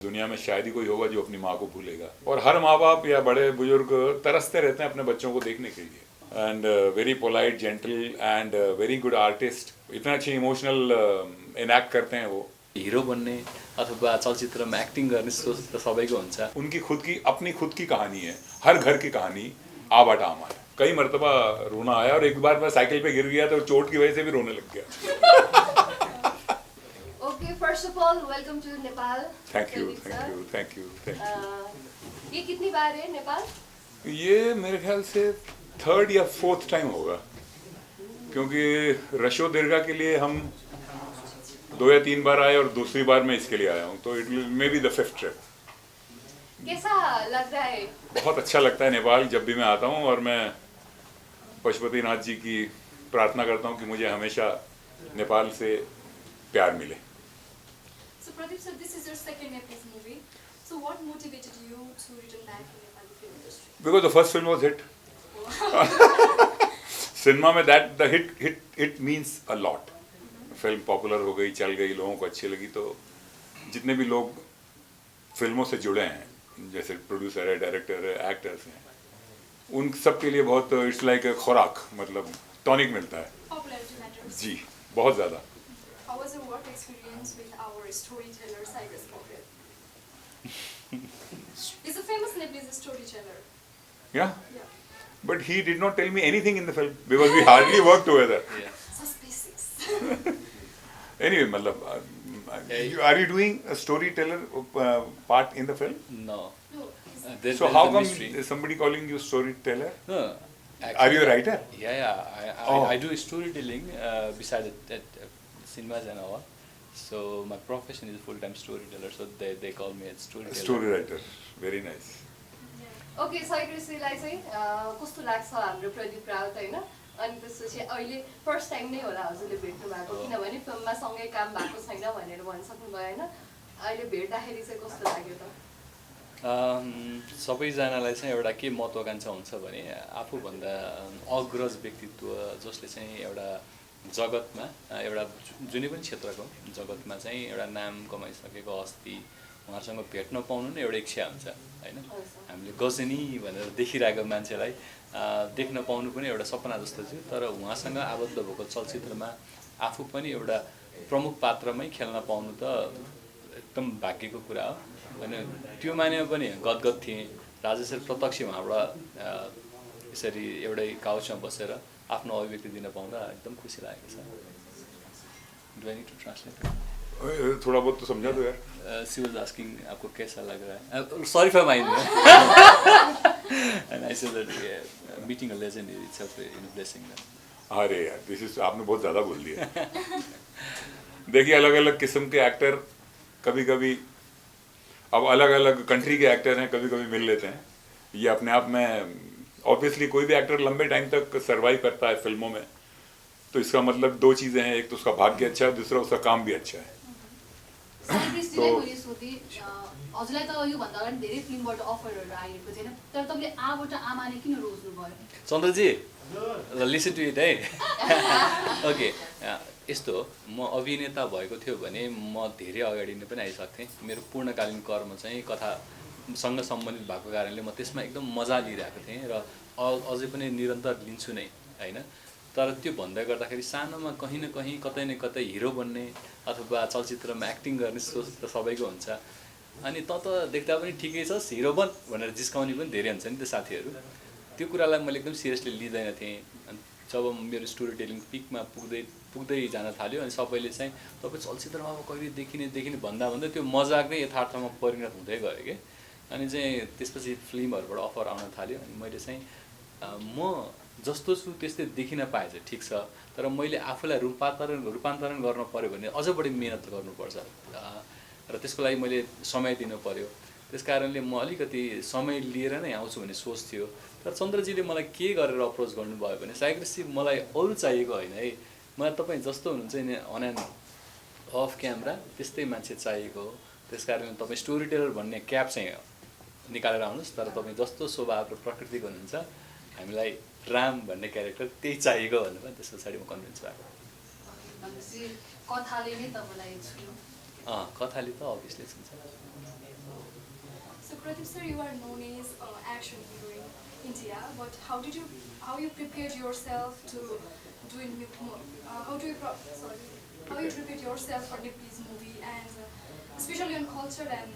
दुनिया में शायद ही कोई होगा जो अपनी माँ को भूलेगा, और हर माँ बाप या बड़े बुजुर्ग तरसते रहते हैं अपने बच्चों को देखने के लिए। And very polite, gentle and very good artist. इतना अच्छे इमोशनल इनैक्ट करते हैं वो। हिरो बन्ने अथवा चलचित्रमा एक्टिङ गर्ने सोच त सबैको हुन्छ। उनकी अपनी खुद की कहानी है, हर घर की कहानी आबाट आमा है। कई मरतबा रोना आया, और एक बार मैं साइकिल पे गिर गया तो चोट की वजह से भी रोने लग गया। Okay, first of all, welcome to Nepal. Thank you, thank you, thank you, thank you. ये कितनी बार है नेपाल? ये मेरे ख्याल से 3rd या 4th टाइम होगा, क्योंकि रशो दीर्घा के लिए हम 2 या 3 बार आए और दूसरी बार मैं इसके लिए आया हूँ, तो it will may be the 5th trip. कैसा लग रहा है? बहुत अच्छा लगता है नेपाल जब भी मैं आता हूँ, और मैं पशुपतिनाथ जी की प्रार्थना करता हूँ कि मुझे हमेशा नेपाल से प्यार मिले। So Pradeep sir, this is your second Nepalese movie. So what motivated you to return back to Nepali film industry? Because the first film was hit. Cinema में the hit means a lot. Film popular हो गई, चल गई, लोगों को अच्छी लगी, तो जितने भी लोग फिल्मों से जुड़े हैं, जैसे प्रोड्यूसर है, डायरेक्टर है, एक्टर्स हैं, उन सब के लिए बहुत इट्स लाइक खुराक, मतलब टॉनिक मिलता है। Popularity matters. जी, बहुत ज़्यादा। How was your work experience with our storyteller Cyrus Pocket? He's a famous Nepalese storyteller. Yeah, Yeah. but he did not tell me anything in the film because we hardly worked together. Suspicious. Anyway, मतलब, are you doing a storyteller part in the film? No. No, he's There- So there how is a come mystery. is somebody calling you storyteller? No. Are you a writer? Yeah. Oh. I do storytelling besides that cinemas and all. So my profession is full-time storyteller. So they call me a storyteller. Story writer. Very nice. Okay, सयकृषिलाई चाहिँ कस्तो लाग्छ हाम्रो प्रदीप राउत होइन? अनि त्यसपछि अहिले first time नै होला हजुरले भेट्नु भएको, किनभने फिल्ममा सँगै काम भएको छैन भनेर भनिसक्नु भयो होइन? अहिले भेट्दाखेरि चाहिँ कस्तो लाग्यो त? सबैजनालाई चाहिँ एउटा के महत्त्वाकांक्षा हुन्छ भने आफूभन्दा अग्रज व्यक्तित्व जसले चाहिँ एउटा जगतमा एउटा जुनै पनि क्षेत्रको जगतमा चाहिँ एउटा नाम कमाइसकेको हस्ती उहाँहरूसँग भेट्न पाउनु नै एउटा इच्छा हुन्छ होइन। हामीले गजनी भनेर देखिरहेको मान्छेलाई देख्न पाउनु पनि एउटा सपना जस्तो थियो, तर उहाँसँग आबद्ध भएको चलचित्रमा आफू पनि एउटा प्रमुख पात्रमै खेल्न पाउनु त एकदम भाग्यको कुरा हो। अनि त्यो मानेमा पनि गदगद थिएँ। राजेश प्रत्यक्ष उहाँबाट यसरी एउटै काउचमा बसेर आफ्नो अभिव्यक्ति दिन पाउँदा एकदम खुसी लागेको छ। Do I need to translate? थोड़ा बहुत तो समझा दो यार। शी वाज आस्किंग आपको कैसा लग रहा है? Sorry for mind. And I said that meeting a legend is itself in blessing. अरे यार, आपने बहुत ज़्यादा बोल दिया। देखिए, अलग अलग किस्म के एक्टर कभी कभी, अब अलग अलग कंट्री के एक्टर हैं, कभी कभी मिल लेते हैं। ये अपने आप में ऑब्वियसली कोई भी एक्टर लंबे टाइम तक सर्वाइव करता है फिल्मों में, तो इसका मतलब 2 चीज़ें हैं, एक तो उसका भाग्य अच्छा है, दूसरा उसका काम भी अच्छा है। सयकृषिलाई मैले सोधेँ, हजुरलाई त योभन्दा अगाडि धेरै फिल्मबाट अफरहरू आएको थिएन, तर तपाईँले आबाट आमाले किन रोज्नु भयो? चन्द्रजी लिसन टु इट है। ओके, यस्तो हो, म अभिनेता भएको थियो भने म धेरै अगाडि नै पनि आइसक्थेँ। मेरो पूर्णकालीन कर्म चाहिँ कथासँग सम्बन्धित भएको कारणले म त्यसमा एकदम मजा लिइरहेको थिएँ र अझै पनि निरन्तर लिन्छु नै होइन। तर त्यो भन्दै गर्दाखेरि सानोमा कहीँ न कहीँ कतै न कतै हिरो बन्ने अथवा चलचित्रमा एक्टिङ गर्ने सोच त सबैको हुन्छ। अनि त देख्दा पनि ठिकै छ, हिरो बन भनेर जिस्काउने पनि धेरै हुन्छ नि त साथीहरू। त्यो कुरालाई मैले एकदम सिरियसली लिँदैन थिएँ। अनि जब मेरो स्टोरी टेलिङ पिकमा पुग्दै जान थाल्यो, अनि सबैले चाहिँ तपाईँ चलचित्रमा अब कहिले देखिने भन्दा त्यो मजाक नै यथार्थमा परिणत हुँदै गयो कि। अनि चाहिँ त्यसपछि फिल्महरूबाट अफर आउन थाल्यो। अनि मैले चाहिँ म जस्तो छु त्यस्तै देखिन पाएँ चाहिँ ठिक छ, तर मैले आफूलाई रूपान्तरण गर्न पऱ्यो भने अझ बढी मेहनत गर्नुपर्छ र त्यसको लागि मैले समय दिनु पऱ्यो। त्यस कारणले म अलिकति समय लिएर नै आउँछु भन्ने सोच थियो। तर चन्द्रजीले मलाई के गरेर अप्रोच गर्नुभयो भने, साइकृषि मलाई अरू चाहिएको होइन है, मलाई तपाईँ जस्तो हुनुहुन्छ नि अन एन्ड अफ क्यामेरा त्यस्तै मान्छे चाहिएको हो। त्यस कारणले तपाईँ स्टोरी टेलर भन्ने क्याप चाहिँ निकालेर आउनुहोस्, तर तपाईँ जस्तो स्वभाव र प्रकृतिको हुनुहुन्छ हामीलाई राम भन्ने क्यारेक्टर त्यही चाहिएको भनेर त्यस पछाडि म कन्भिन्स भएको। कथाले नै तपाईँलाई छुयो? कथाले त अभियसली हुन्छ। Pradeep sir, you are known as action hero in India, but how you prepared yourself to do how you prepared yourself for Nepalese movie and especially on culture and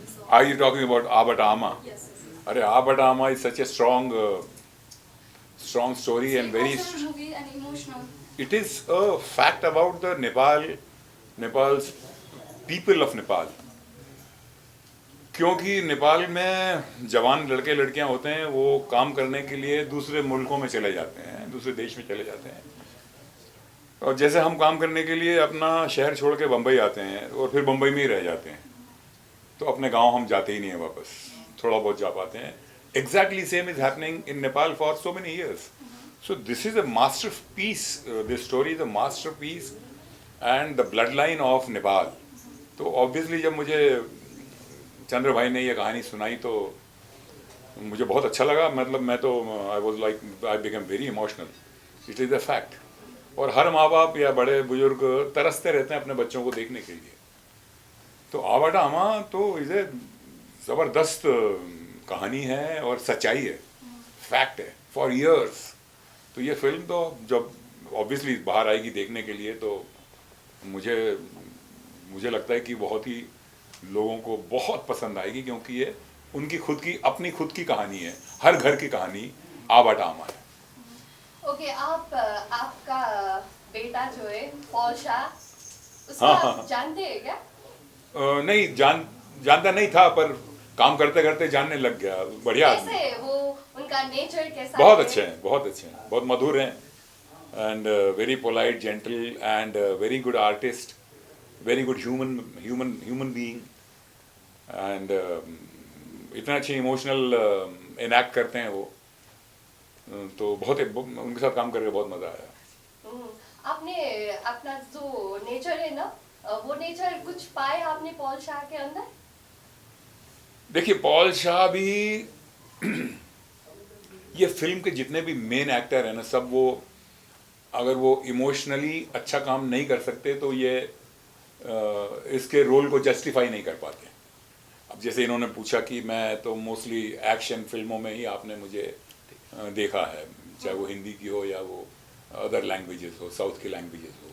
so. Are you talking about Abatama? Yes. Are Abatama is such a strong story and very. Cultural movie and emotional. It is a fact about the Nepal's people of Nepal. क्योंकि नेपाल में जवान लड़के लड़कियां होते हैं वो काम करने के लिए दूसरे मुल्कों में चले जाते हैं, दूसरे देश में चले जाते हैं, और जैसे हम काम करने के लिए अपना शहर छोड़ के बम्बई आते हैं और फिर बम्बई में ही रह जाते हैं, तो अपने गांव हम जाते ही नहीं हैं वापस, थोड़ा बहुत जा पाते हैं. Exactly same is happening in Nepal for so many years. So this is a masterpiece. This story is a masterpiece and the bloodline of Nepal. तो obviously जब मुझे चंद्र भाई ने ये कहानी सुनाई तो मुझे बहुत अच्छा लगा. मतलब मैं तो I became very emotional. It is a fact. और हर माँ बाप या बड़े बुजुर्ग तरसते रहते हैं अपने बच्चों को देखने के लिए. तो आवाटामा तो इसे ज़बरदस्त कहानी है और सच्चाई है, फैक्ट है फॉर इयर्स. तो ये फिल्म तो जब ऑब्वियसली बाहर आएगी देखने के लिए तो मुझे लगता है कि बहुत ही लोगों को बहुत पसंद आएगी, क्योंकि ये उनकी अपनी खुद की कहानी है, हर घर की कहानी आवाटामा है. ओके, आपका बेटा जो है पॉल शाह, उसका हाँ. जानते हैं क्या? नहीं जानता नहीं था, पर काम करते करते जानने लग गया. बढ़िया आदमी. कैसे वो, उनका नेचर कैसा बहुत है? अच्छे हैं, बहुत अच्छे हैं, बहुत मधुर हैं, and very polite, gentle and very good artist, very good human being, and इतना अच्छे इमोशनल इनैक्ट करते हैं वो. तो उनके साथ काम करके बहुत मजा आया. आपने अपना जो नेचर है ना, वो नेचर कुछ पाए आपने पॉल शाह के अंदर? देखिए, पॉल शाह भी ये फिल्म के जितने भी मेन एक्टर हैं ना, सब वो अगर वो इमोशनली अच्छा काम नहीं कर सकते तो ये इसके रोल को जस्टिफाई नहीं कर पाते. अब जैसे इन्होंने पूछा कि मैं तो मोस्टली एक्शन फिल्मों में ही आपने मुझे देखा है, चाहे वो हिंदी की हो या वो अदर लैंग्वेजेस हो, साउथ की लैंग्वेजेस हो,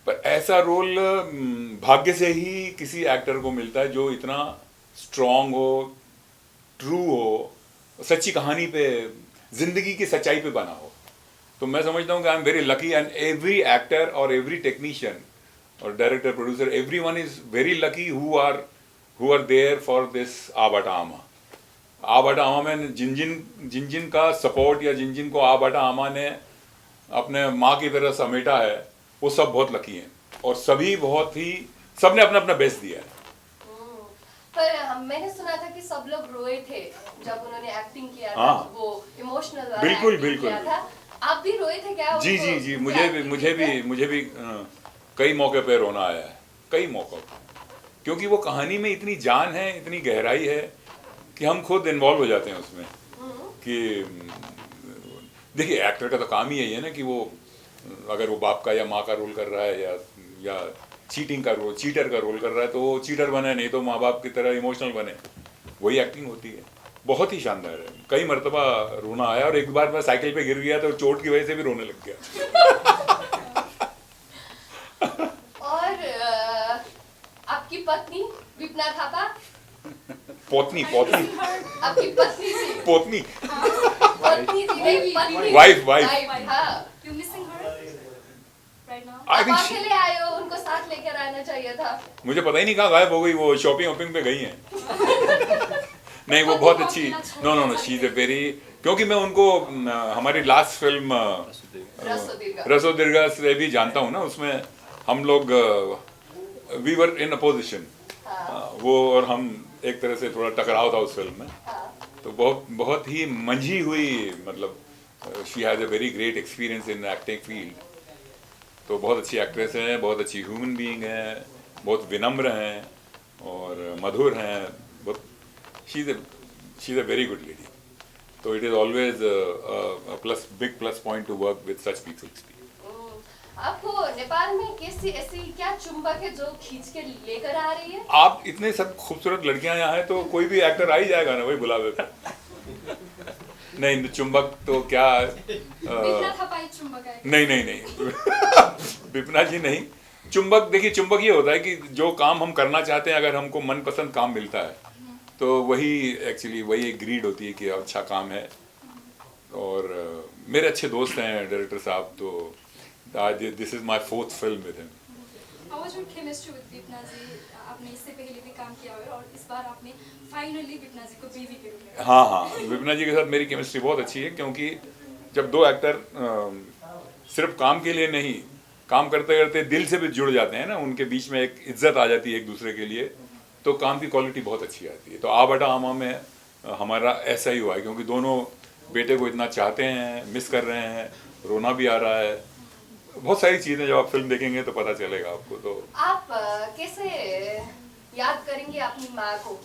पर ऐसा रोल भाग्य से ही किसी एक्टर को मिलता है जो इतना स्ट्रॉन्ग हो, ट्रू हो, सच्ची कहानी पे, जिंदगी की सच्चाई पे बना हो. तो मैं समझता हूँ कि I am very lucky, and every actor और एवरी टेक्नीशियन और director, producer, everyone is very lucky who are there for this आवाटामा. आवाटामा में जिन का सपोर्ट या जिन को आवाटामा ने अपने माँ की तरह समेटा है, वो सब बहुत लकी हैं, और सबने अपना अपना बेस्ट दिया है. पर मैंने सुना था कि सब लोग रोए थे जब उन्होंने एक्टिंग किया था. हाँ. वो इमोशनल बिल्कुल किया था. आप भी रोए थे क्या? जी, मुझे भी कई मौके पे रोना आया है, कई मौकों पे, क्योंकि वो कहानी में इतनी जान है, इतनी गहराई है कि हम खुद इन्वॉल्व हो जाते हैं उसमें. कि देखिए, एक्टर का तो काम ही यही है ना कि वो अगर वो बाप का या माँ का रोल कर रहा है या चीटर का रोल कर रहा है, तो वो चीटर बने, नहीं तो माँ बाप की तरह इमोशनल बने. वही एक्टिंग होती है. बहुत ही शानदार है. कई मर्तबा रोना आया, और एक बार मैं साइकिल पे गिर गया तो चोट की वजह से भी रोने लग गया. और आपकी पत्नी विपना थापा, पोतनी आपकी पत्नी थी, पोतनी पत्नी, वाइफ. हाँ. You missing her right now? आई आप थिंक अकेले आए हो, उनको साथ लेकर आना चाहिए था. मुझे पता ही नहीं कहाँ गायब हो गई. वो शॉपिंग पे गई हैं. नहीं, वो बहुत अच्छी. No she is a very, क्योंकि मैं उनको हमारी लास्ट फिल्म रसो दीर्घा से भी जानता हूँ ना. उसमें हम लोग वी वर इन अपोजिशन, वो और हम एक तरह से थोड़ा टकराव था उस फिल्म में. तो बहुत ही मंझी हुई, मतलब she has a very great experience in acting field. तो बहुत अच्छी एक्ट्रेस हैं, बहुत अच्छी ह्यूमन बीइंग हैं, बहुत विनम्र हैं और मधुर हैं. बहुत she is a very good lady. तो it is always big plus point to work with such people. आपको नेपाल में कैसी ऐसी क्या चुंबक है जो खींच के लेकर आ रही है? आप इतने सब खूबसूरत लड़कियां यहाँ हैं तो कोई भी एक्टर आ ही जाएगा ना, वही बुलावे पे। नहीं, चुंबक तो क्या विपना थापाई चुम्बक है। नहीं विपना जी नहीं। चुंबक, देखिए चुंबक ये होता है कि जो काम हम करना चाहते हैं, अगर हमको मनपसंद काम मिलता है तो वही एक्चुअली वही एक ग्रीड होती है कि अच्छा काम है। और मेरे अच्छे दोस्त हैं डायरेक्टर साहब, तो आज this is my 4th film with him. How was your chemistry with Vipana ji? आपने इससे पहले भी काम किया हुआ है और इस बार आपने फाइनली विपना जी को बीवी के रूप में। हाँ, विपना जी के साथ मेरी केमिस्ट्री बहुत अच्छी है, क्योंकि जब दो एक्टर सिर्फ काम के लिए नहीं, काम करते करते दिल से भी जुड़ जाते हैं ना, उनके बीच में एक इज्जत आ जाती है एक दूसरे के लिए, तो काम की क्वालिटी बहुत अच्छी आती है। तो आ बटा आमा में हमारा ऐसा ही हुआ है, क्योंकि दोनों बेटे को इतना चाहते हैं, मिस कर रहे हैं, रोना भी आ रहा है, बहुत सारी चीज़ें जब आप फिल्म देखेंगे तो पता चलेगा आपको। तो आप कैसे याद करेंगे अपनी माँ को?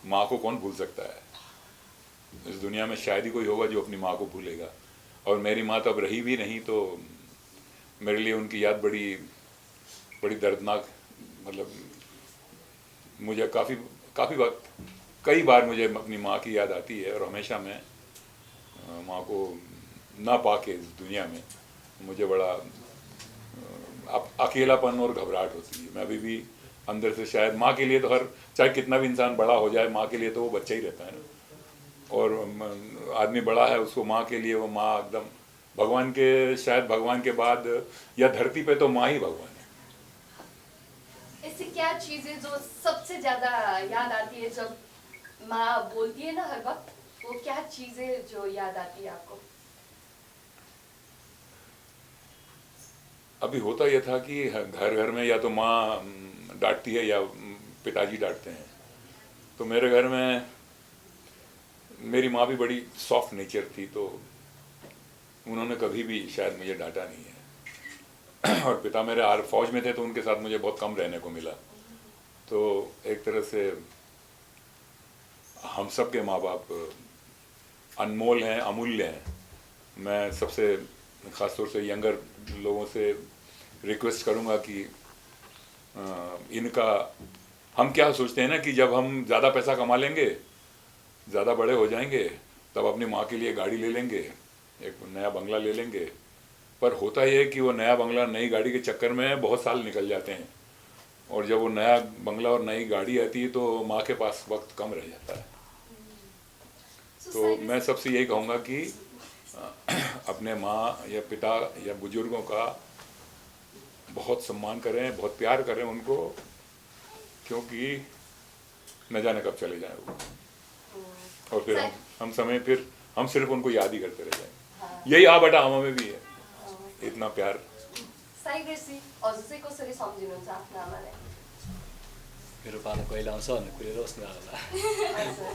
माँ को कौन भूल सकता है? इस दुनिया में शायद ही कोई होगा जो अपनी माँ को भूलेगा। और मेरी माँ तो अब रही भी नहीं, तो मेरे लिए उनकी याद बड़ी बड़ी दर्दनाक, मतलब मुझे कई बार मुझे अपनी माँ की याद आती है। और हमेशा मैं माँ को ना पाके इस दुनिया में मुझे बड़ा अकेलापन और घबराहट होती है। मैं अभी भी अंदर से, शायद माँ के लिए तो चाहे कितना भी इंसान बड़ा हो जाए, माँ के लिए तो वो बच्चा ही रहता है ना। और आदमी बड़ा है, उसको माँ के लिए वो माँ एकदम भगवान के, शायद भगवान के बाद या धरती पे तो माँ ही भगवान है। ऐसी क्या चीजें जो सबसे ज्यादा याद आती है जब माँ बोलती है ना हर वक्त, वो क्या चीजें जो याद आती है आपको? अभी होता यह था कि घर घर में या तो माँ डांटती है या पिताजी डांटते हैं। तो मेरे घर में मेरी माँ भी बड़ी सॉफ्ट नेचर थी, तो उन्होंने कभी भी शायद मुझे डांटा नहीं है। और पिता मेरे फौज में थे, तो उनके साथ मुझे बहुत कम रहने को मिला। तो एक तरह से हम सब के माँ बाप अनमोल हैं, अमूल्य हैं। मैं सबसे ख़ासतौर से यंगर लोगों से रिक्वेस्ट करूँगा कि इनका, हम क्या सोचते हैं ना कि जब हम ज़्यादा पैसा कमा लेंगे, ज़्यादा बड़े हो जाएंगे, तब अपनी माँ के लिए गाड़ी ले लेंगे, एक नया बंगला ले लेंगे। पर होता यह है कि वो नया बंगला, नई गाड़ी के चक्कर में बहुत साल निकल जाते हैं, और जब वो नया बंगला और नई गाड़ी आती है तो माँ के पास वक्त कम रह जाता है। तो मैं सबसे यही कहूँगा कि अपने माँ या पिता या बुजुर्गों का बहुत सम्मान करें, बहुत प्यार करें उनको, क्योंकि न जाने कब चले जाएं वो, और फिर हम सिर्फ उनको याद ही करते रह जाएं। यही आ बटा आमा में भी है, इतना प्यार। साई ग्रेसी, हजुर चाहिँ कसरी सम्झिनुहुन्छ आफ्नो आमालाई? मेरो पालो कहिले आउँछ भन्ने कुरो रोस् न होला,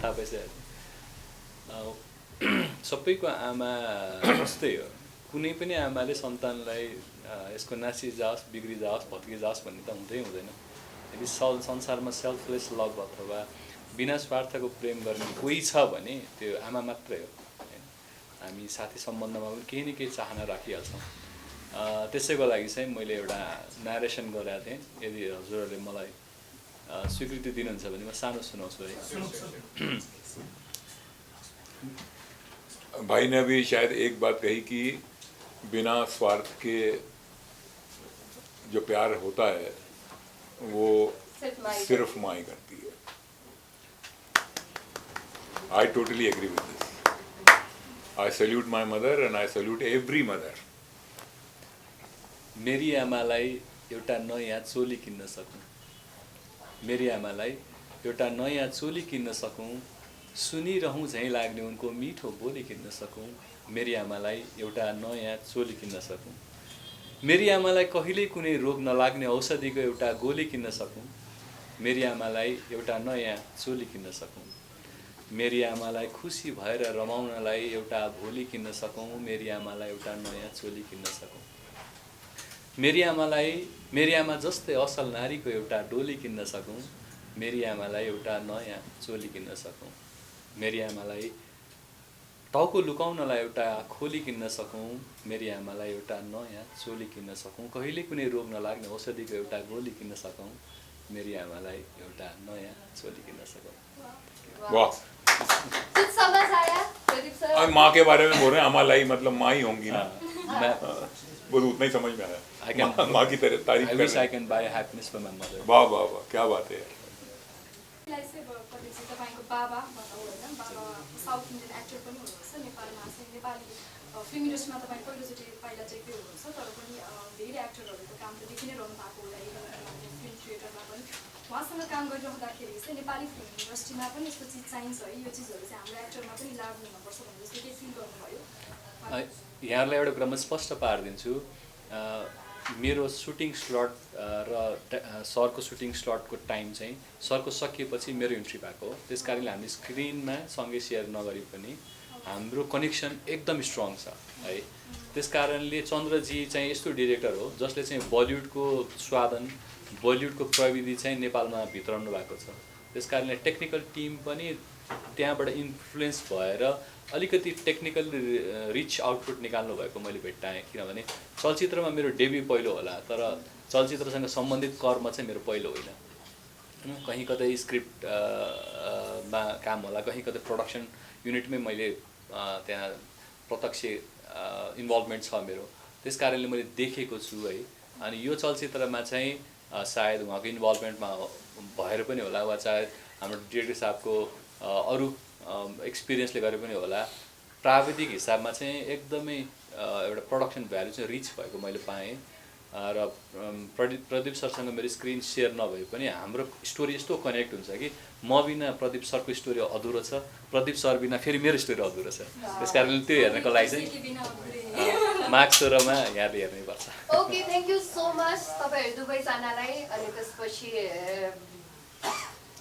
थाहा पाइसक्यो। सबैको आमा जस्तै हो, कुनै पनि आमाले सन्तानलाई यसको नासी जाओस्, बिग्री जाओस्, भत्की जाओस् भन्ने त हुँदैन। यदि संसारमा सेल्फलेस लभ अथवा बिना स्वार्थको प्रेम गर्ने कोही छ भने त्यो आमा मात्रै हो। हामी साथी सम्बन्धमा पनि केही न केही चाहना राखिहाल्छौँ। त्यसैको लागि चाहिँ मैले एउटा नारेसन गरेको थिएँ। यदि हजुरहरूले मलाई स्वीकृति दिनुहुन्छ भने म सानो सुनाउँछु है। भाई ने अभी शायद एक बात कही कि बिना स्वार्थ के जो प्यार होता है वो सिर्फ माँ ही करती है। I totally agree with this. I salute my mother and I salute every mother. मेरी आमालाई एउटा नयाँ चोली किन्न सकूँ, मेरी आमालाई एउटा नयाँ चोली किन्न सकूँ, सुनिरहूँ झैँ लाग्ने उनको मिठो बोली किन्न सकूँ, मेरी आमालाई एउटा नयाँ चोली किन्न सकूँ, मेरी आमालाई कहिल्यै कुनै रोग नलाग्ने औषधिको एउटा गोली किन्न सकूँ, मेरी आमालाई एउटा नयाँ चोली किन्न सकूँ, मेरी आमालाई खुसी भएर रमाउनलाई एउटा भोलि किन्न सकूँ, मेरी आमालाई एउटा नयाँ चोली किन्न सकूँ, मेरी आमालाई मेरी आमा जस्तै असल नारीको एउटा डोली किन्न सकूँ, मेरी आमालाई एउटा नयाँ चोली किन्न सकूँ, मेरी आमालाई टाउको लुकाउनलाई एउटा खोली किन्न सकौँ, मेरी आमालाई एउटा नयाँ चोली किन्न सकौँ, कहिले कुनै रोग नलाग्ने औषधिको एउटा गोली किन्न सकौँ, मेरी आमालाई एउटा नयाँ चोली किन्न सकौँ। वाह, कुछ समझ आया प्रदीप सर? अब माँ के बारे में बोल रहे हैं, अमालाई मतलब माँ ही होंगी ना, मैं बस उतना ही समझ में आया। I can- माँ की तारीफ I कर wish रहे I हैं। can buy happiness for my mother. वाह वाह वाह, क्या बात है यार। मलाई चाहिँ अब कलेजी तपाईँको बाबा भनौँ होइन, बाबा साउथ इन्डियन एक्टर पनि हुनुहुन्छ, नेपालमा चाहिँ नेपाली फिल्म इन्डस्ट्रीमा तपाईँ पहिलोचोटि पाइला चाहिँ के हुनुहुन्छ, तर पनि धेरै एक्टरहरूको काम त देखि नै रहनु भएको होला, फिल्म थिएटरमा पनि उहाँसँग काम गरिरहँदाखेरि चाहिँ नेपाली फिल्म इन्डस्ट्रीमा पनि यस्तो चिज चाहिन्छ है, यो चिजहरू चाहिँ हाम्रो एक्टरमा पनि लागु हुनुपर्छ भन्ने जस्तो के फिल गर्नुभयो? यहाँहरूलाई एउटा कुरा म स्पष्ट पारिदिन्छु। मेरो सुटिङ स्लट र सरको सुटिङ स्लटको टाइम चाहिँ सरको सकिएपछि मेरो इन्ट्री भएको हो। त्यस कारणले हामी स्क्रिनमा सँगै सेयर नगरे पनि हाम्रो कनेक्सन एकदम स्ट्रङ छ है। त्यस कारणले चन्द्रजी चाहिँ यस्तो डिरेक्टर हो जसले चाहिँ बलिउडको स्वादन, बलिउडको प्रविधि चाहिँ नेपालमा भित्राउनु भएको छ। त्यस कारणले टेक्निकल टिम पनि त्यहाँबाट इन्फ्लुएन्स भएर अलिकति टेक्निकल रिच आउटपुट निकाल्नु भएको मैले भेट्टाएँ। किनभने चलचित्रमा मेरो डेब्यू पहिलो होला, तर चलचित्रसँग सम्बन्धित कर्म चाहिँ मेरो पहिलो होइन। कहीँ कतै स्क्रिप्ट मा काम होला, कहीँ कतै प्रोडक्सन युनिटमै मैले त्यहाँ प्रत्यक्ष इन्भल्भमेन्ट छ मेरो। त्यस कारणले मैले देखेको छु है। अनि यो चलचित्रमा चाहिँ सायद उहाँको इन्भल्भमेन्टमा भएर पनि होला, वा चाहे हाम्रो डिरेक्टर साहबको अरू एक्सपिरियन्सले गरे पनि होला, प्राविधिक हिसाबमा चाहिँ एकदमै एउटा प्रोडक्सन भ्यालु चाहिँ रिच भएको मैले पाएँ। र प्रदीप सरसँग मेरो स्क्रिन सेयर नभए पनि हाम्रो स्टोरी यस्तो कनेक्ट हुन्छ कि म बिना प्रदीप सरको स्टोरी अधुरो छ, प्रदीप सर बिना फेरि मेरो स्टोरी अधुरो छ। त्यस कारणले त्यो हेर्नको लागि चाहिँ मार्च 16मा यहाँले हेर्नैपर्छ। Okay, thank you so much तपाईँहरू दुवैजनालाई। अनि त्यसपछि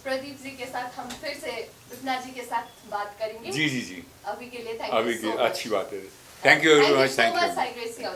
प्रदीप जी के साथ हम फिर से रुपना जी के साथ बात करेंगे। जी जी जी, अभी के लिए थैंक अभी यू की सो मच। अच्छी बात है। Thank you very much, so thank much you. साई ग्रेसी।